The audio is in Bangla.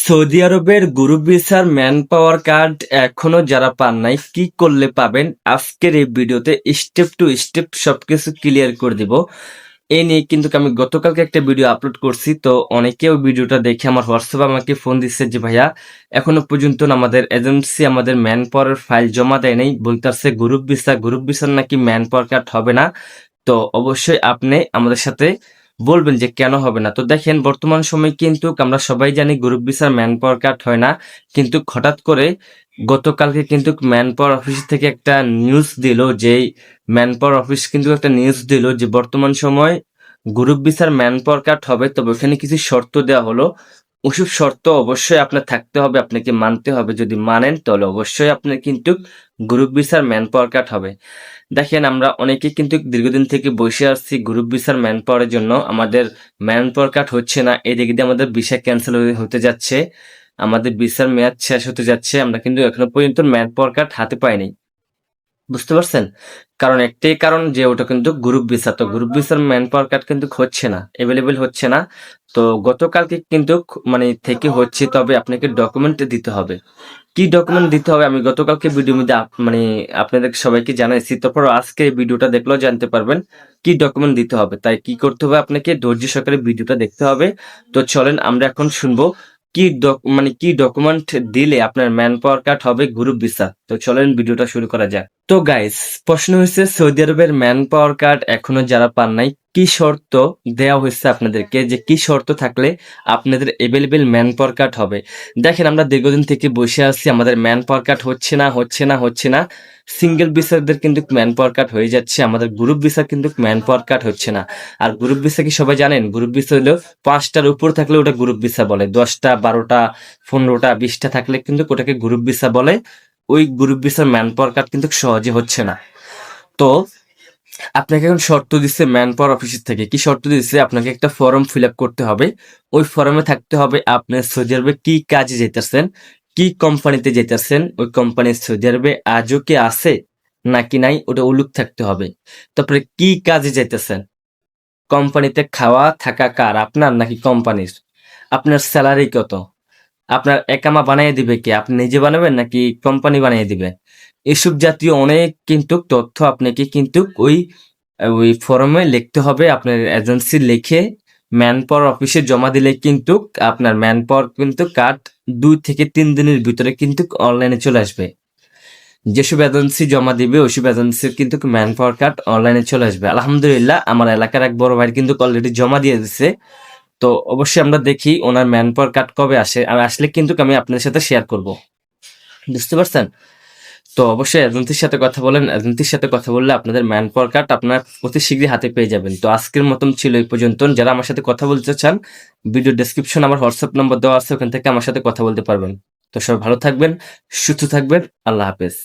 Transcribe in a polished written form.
সৌদি আরবের গ্রুপ ভিসার ম্যান পাওয়ার কার্ড এখনো যারা পান নাই কি করলে পাবেন আজকের এই ভিডিওতে স্টেপ টু স্টেপ সবকিছু ক্লিয়ার করে দিব। এই নিয়ে কিন্তু আমি গতকালকে একটা ভিডিও আপলোড করছি, তো অনেকেও ভিডিওটা দেখে আমার হোয়াটসঅ্যাপে আমাকে ফোন দিচ্ছে যে ভাইয়া এখনো পর্যন্ত আমাদের এজেন্সি আমাদের ম্যান পাওয়ার ফাইল জমা দেয় নাই, বলতেছে গ্রুপ ভিসার নাকি ম্যান পাওয়ার কার্ড হবে না। তো অবশ্যই আপনি আমাদের সাথে বলবেন যে কেন হবে না। তো দেখেন, বর্তমান সময় কিন্তু আমরা সবাই জানি গ্রুপ ভিসার ম্যান পাওয়ার কাট হয় না, কিন্তু হঠাৎ করে গতকালকে কিন্তু ম্যান পাওয়ার অফিস থেকে একটা নিউজ দিল যে ম্যান পাওয়ার অফিস কিন্তু একটা নিউজ দিল যে বর্তমান সময় গ্রুপ ভিসার ম্যান পাওয়ার কাট হবে, তবে ওখানে কিছু শর্ত দেওয়া হলো। ওসব শর্ত অবশ্যই আপনার থাকতে হবে, আপনাকে মানতে হবে। যদি মানেন তাহলে অবশ্যই আপনার কিন্তু গ্রুপ ভিসার ম্যান পাওয়ার কাট হবে। দেখেন, আমরা অনেকে কিন্তু দীর্ঘদিন থেকে বসে আসছি গ্রুপ ভিসার ম্যান পাওয়ারের জন্য, আমাদের ম্যান পাওয়ার কাট হচ্ছে না। এদিকে দিয়ে আমাদের ভিসা ক্যান্সেল হতে যাচ্ছে, আমাদের ভিসার মেয়াদ শেষ হতে যাচ্ছে, আমরা কিন্তু এখনো পর্যন্ত ম্যান পাওয়ার কাট হাতে পাইনি। বুঝতে পারছেন? কারণ একটাই কারণ যে ওটা কিন্তু গ্রুপ ভিসা, তো গ্রুপ ভিসার ম্যান পাওয়ার কার্ড কিন্তু হচ্ছে না, এভেলেবেল হচ্ছে না। তো গতকালকে কিন্তু মানে থেকে হচ্ছে, তবে আপনাকে ডকুমেন্ট দিতে হবে। কি ডকুমেন্ট দিতে হবে আমি গতকালকে ভিডিও মধ্যে মানে আপনাদের সবাইকে জানাইছি, তারপর আজকে এই ভিডিওটা দেখলেও জানতে পারবেন কি ডকুমেন্ট দিতে হবে। তাই কি করতে হবে, আপনাকে ধৈর্য সহকারে ভিডিওটা দেখতে হবে। তো চলেন আমরা এখন শুনবো কি ডকুমেন্ট দিলে আপনার ম্যান পাওয়ার কার্ড হবে গ্রুপ ভিসা। তো চলেন ভিডিওটা শুরু করা যাক। তো গাইস, প্রশ্ন হচ্ছে সৌদি আরবের ম্যান পাওয়ার কার্ড এখনো যারা পান নাই কি শর্ত দেওয়া হয়েছে আপনাদেরকে, যে কি শর্ত থাকলে আপনাদের এভেলেবেল ম্যান পাওয়ার কার্ড হবে। দেখেন, আমরা দীর্ঘদিন থেকে বসে আছি, আমাদের ম্যান পাওয়ার কার্ড হচ্ছে না। সিঙ্গেল ভিসাদের কিন্তু ম্যান পাওয়ার কার্ড হয়ে যাচ্ছে, আমাদের গ্রুপ ভিসা কিন্তু ম্যান পাওয়ার কার্ড হচ্ছে না। আর গ্রুপ ভিসা কি সবাই জানেন? গ্রুপ ভিসা হলো 5টার উপর থাকলে ওটা গ্রুপ ভিসা বলে, 10টা 12টা 15টা 20টা থাকলে কিন্তু ওটাকে গ্রুপ ভিসা বলে। ওই গ্রুপ ভিসার ম্যান পাওয়ার কার্ড কিন্তু সহজে হচ্ছে না। তো আপনাকে এখন শর্ত দিচ্ছে ম্যান পাওয়ার অফিসের থেকে। কি শর্ত দিচ্ছে? আপনাকে একটা ফর্ম ফিল আপ করতে হবে। ওই ফর্মে থাকতে হবে আপনি সৌদি আরবে কি কাজে যেতেছেন, কি কোম্পানিতে যেতেছেন, ওই কোম্পানি সৌদি আরবে আজও কি আছে নাকি নাই, ওটা উল্লেখ থাকতে হবে। তারপরে কি কাজে যাইতেছেন, কোম্পানিতে খাওয়া থাকা কার, আপনার নাকি কোম্পানির, আপনার স্যালারি কত, আপনার একামা বানিয়ে দিবে কে, আপনি নিজে বানাবেন নাকি কোম্পানি বানিয়ে দিবে, এসব জাতীয় অনেক কিন্তু তথ্য আপনাকে কিন্তু ওই ওই ফর্মে লিখতে হবে। আপনার এজেন্সি লিখে ম্যান পাওয়ার অফিসে জমা দিলে কিন্তু আপনার ম্যান পাওয়ার কিন্তু কার্ড 2 থেকে 3 দিনের ভিতরে কিন্তু অনলাইনে চলে আসবে। যেসব এজেন্সি জমা দিবে ওইসব এজেন্সির কিন্তু ম্যান পাওয়ার কার্ড অনলাইনে চলে আসবে। আলহামদুলিল্লাহ, আমার এলাকার এক বড় ভাই কিন্তু অলরেডি জমা দিয়ে দিচ্ছে। তো অবশ্যই আমরা দেখি ওনার ম্যান পাওয়ার কার্ড কবে আসে, আর আসলে কিন্তু আমি আপনাদের সাথে শেয়ার করব। বুঝতে পারছেন? তো অবশ্যই এজেন্সির সাথে কথা বলেন, এজেন্সির সাথে কথা বললে আপনাদের ম্যান পাওয়ার কার্ড আপনার অতি শীঘ্রই হাতে পেয়ে যাবেন। তো আজকের মতন ছিল এই পর্যন্ত। যারা আমার সাথে কথা বলতে চান, ভিডিও ডেসক্রিপশন আমার হোয়াটসঅ্যাপ নম্বর দেওয়া আছে, ওখান থেকে আমার সাথে কথা বলতে পারবেন। তো সবাই ভালো থাকবেন, সুস্থ থাকবেন। আল্লাহ হাফেজ।